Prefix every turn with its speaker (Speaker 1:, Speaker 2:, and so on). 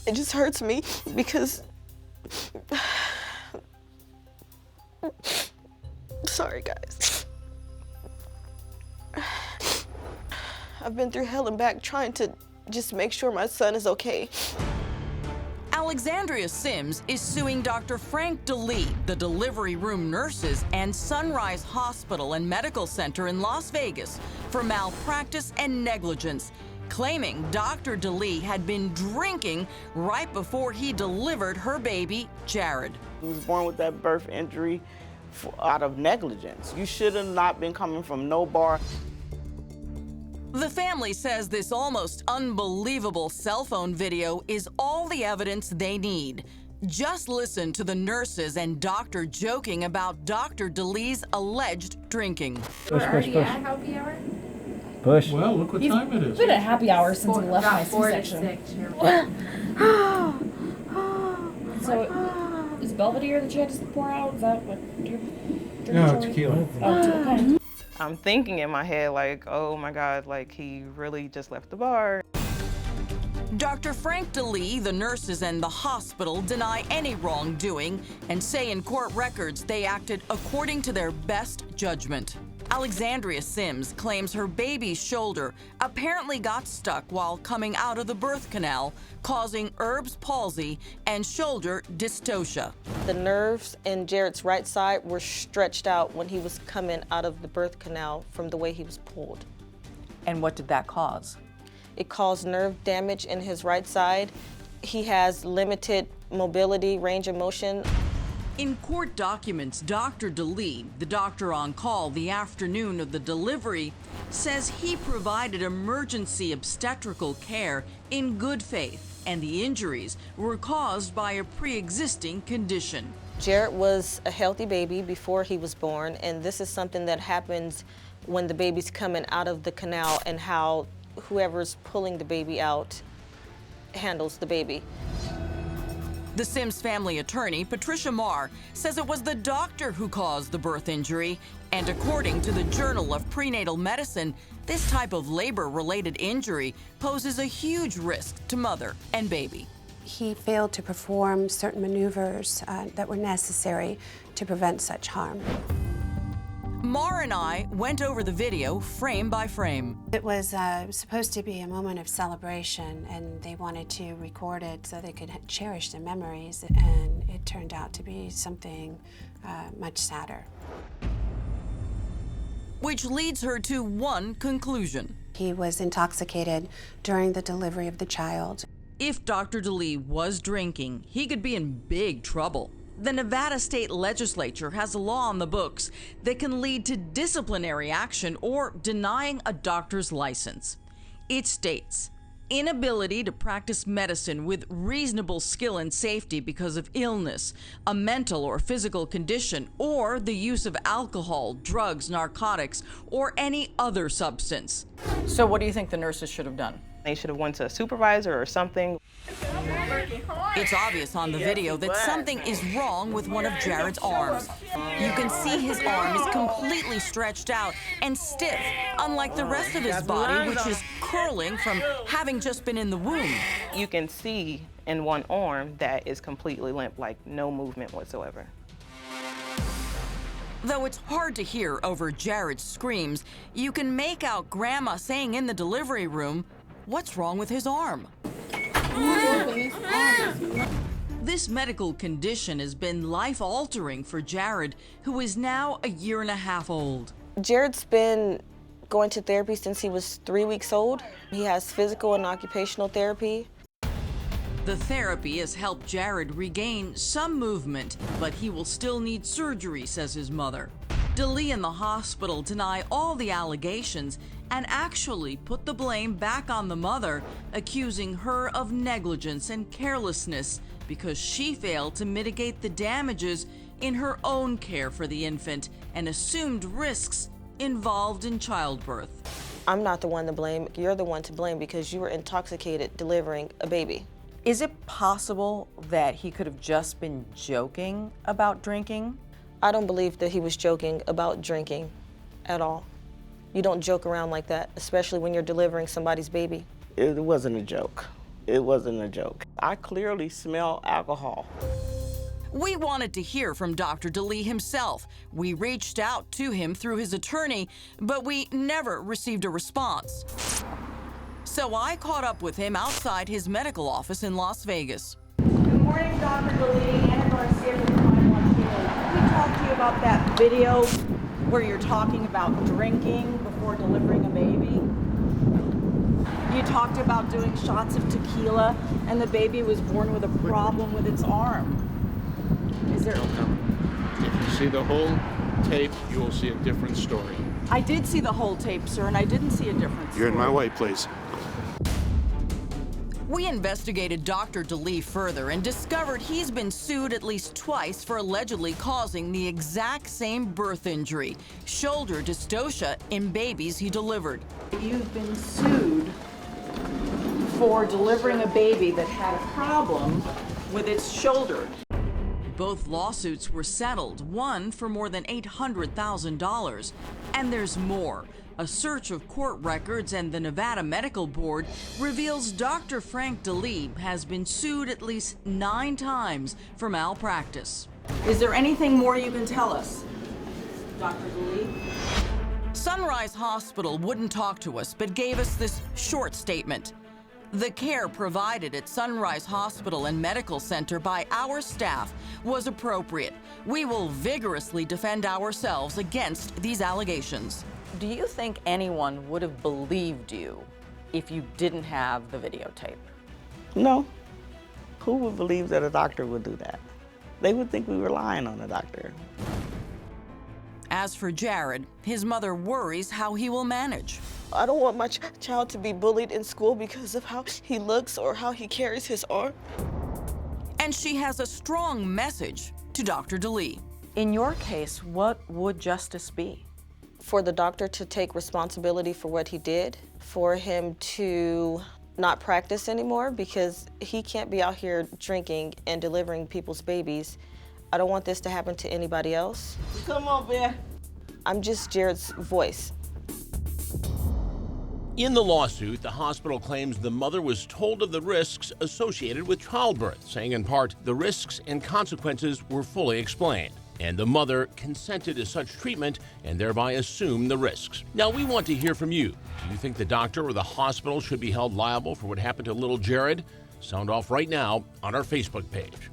Speaker 1: It just hurts me because, sorry guys. I've been through hell and back trying to just make sure my son is okay.
Speaker 2: Alexandria Sims is suing Dr. Frank DeLee, the delivery room nurses, and Sunrise Hospital and Medical Center in Las Vegas for malpractice and negligence, claiming Dr. DeLee had been drinking right before he delivered her baby, Jared.
Speaker 3: He was born with that birth injury out of negligence. You should have not been coming from no bar.
Speaker 2: The family says this almost unbelievable cell phone video is all the evidence they need. Just listen to the nurses and doctor joking about Dr. DeLee's alleged drinking.
Speaker 4: We're already at happy hour?
Speaker 5: Push.
Speaker 6: Well, look what time it is.
Speaker 4: Been at happy hour since we left my C-section. So, is Belvedere that you had to pour out? Is that what you're drinking?
Speaker 6: No, tequila.
Speaker 4: Oh, okay.
Speaker 3: I'm thinking in my head like, oh my God, like he really just left the bar.
Speaker 2: Dr. Frank DeLee, the nurses, and the hospital deny any wrongdoing and say in court records they acted according to their best judgment. Alexandria Sims claims her baby's shoulder apparently got stuck while coming out of the birth canal, causing Erb's palsy and shoulder dystocia.
Speaker 1: The nerves in Jared's right side were stretched out when he was coming out of the birth canal from the way he was pulled.
Speaker 7: And what did that cause?
Speaker 1: It caused nerve damage in his right side. He has limited mobility, range of motion.
Speaker 2: In court documents, Dr. DeLee, the doctor on call the afternoon of the delivery, says he provided emergency obstetrical care in good faith, and the injuries were caused by a pre-existing condition.
Speaker 1: Jared was a healthy baby before he was born, and this is something that happens when the baby's coming out of the canal and how whoever's pulling the baby out handles the baby.
Speaker 2: The Sims family attorney, Patricia Marr, says it was the doctor who caused the birth injury, and according to the Journal of Prenatal Medicine, this type of labor-related injury poses a huge risk to mother and baby.
Speaker 8: He failed to perform certain maneuvers that were necessary to prevent such harm.
Speaker 2: Marr and I went over the video frame by frame.
Speaker 8: It was supposed to be a moment of celebration, and they wanted to record it so they could cherish the memories, and it turned out to be something much sadder.
Speaker 2: Which leads her to one conclusion.
Speaker 8: He was intoxicated during the delivery of the child.
Speaker 2: If Dr. DeLee was drinking, he could be in big trouble. The Nevada state legislature has a law on the books that can lead to disciplinary action or denying a doctor's license. It states, inability to practice medicine with reasonable skill and safety because of illness, a mental or physical condition, or the use of alcohol, drugs, narcotics, or any other substance.
Speaker 7: So what do you think the nurses should have done?
Speaker 3: They should have went to a supervisor or something.
Speaker 2: It's obvious on the video that something is wrong with one of Jared's arms. You can see his arm is completely stretched out and stiff, unlike the rest of his body, which is curling from having just been in the womb.
Speaker 3: You can see in one arm that is completely limp, like no movement whatsoever.
Speaker 2: Though it's hard to hear over Jared's screams, you can make out Grandma saying in the delivery room, "What's wrong with his arm?" This medical condition has been life-altering for Jared, who is now a year and a half old.
Speaker 1: Jared's been going to therapy since he was 3 weeks old. He has physical and occupational therapy.
Speaker 2: The therapy has helped Jared regain some movement, but he will still need surgery, says his mother. DeLee and the hospital deny all the allegations and actually put the blame back on the mother, accusing her of negligence and carelessness because she failed to mitigate the damages in her own care for the infant and assumed risks involved in childbirth.
Speaker 1: I'm not the one to blame. You're the one to blame because you were intoxicated delivering a baby.
Speaker 7: Is it possible that he could have just been joking about drinking?
Speaker 1: I don't believe that he was joking about drinking at all. You don't joke around like that, especially when you're delivering somebody's baby.
Speaker 3: It wasn't a joke. It wasn't a joke. I clearly smell alcohol.
Speaker 2: We wanted to hear from Dr. DeLee himself. We reached out to him through his attorney, but we never received a response. So I caught up with him outside his medical office in Las Vegas.
Speaker 7: Good morning, Dr. DeLee. Anna Garcia from 912. Can we talk to you about that video where you're talking about drinking before delivering a baby? You talked about doing shots of tequila, and the baby was born with a problem with its arm. Is there...
Speaker 5: If you see the whole tape, you will see a different story.
Speaker 7: I did see the whole tape, sir, and I didn't see a difference.
Speaker 5: You're in my way, please.
Speaker 2: We investigated Dr. DeLee further and discovered he's been sued at least twice for allegedly causing the exact same birth injury, shoulder dystocia, in babies he delivered.
Speaker 7: You've been sued for delivering a baby that had a problem with its shoulder.
Speaker 2: Both lawsuits were settled, one for more than $800,000. And there's more. A search of court records and the Nevada Medical Board reveals Dr. Frank DeLee has been sued at least 9 times for malpractice.
Speaker 7: Is there anything more you can tell us, Dr. DeLee?
Speaker 2: Sunrise Hospital wouldn't talk to us, but gave us this short statement. The care provided at Sunrise Hospital and Medical Center by our staff was appropriate. We will vigorously defend ourselves against these allegations.
Speaker 7: Do you think anyone would have believed you if you didn't have the videotape?
Speaker 3: No. Who would believe that a doctor would do that? They would think we were lying on a doctor.
Speaker 2: As for Jared, his mother worries how he will manage.
Speaker 1: I don't want my child to be bullied in school because of how he looks or how he carries his arm.
Speaker 2: And she has a strong message to Dr. DeLee.
Speaker 7: In your case, what would justice be?
Speaker 1: For the doctor to take responsibility for what he did, for him to not practice anymore because he can't be out here drinking and delivering people's babies. I don't want this to happen to anybody else.
Speaker 3: Come on, man.
Speaker 1: I'm just Jared's voice.
Speaker 6: In the lawsuit, the hospital claims the mother was told of the risks associated with childbirth, saying in part, the risks and consequences were fully explained. And the mother consented to such treatment and thereby assumed the risks. Now, we want to hear from you. Do you think the doctor or the hospital should be held liable for what happened to little Jared? Sound off right now on our Facebook page.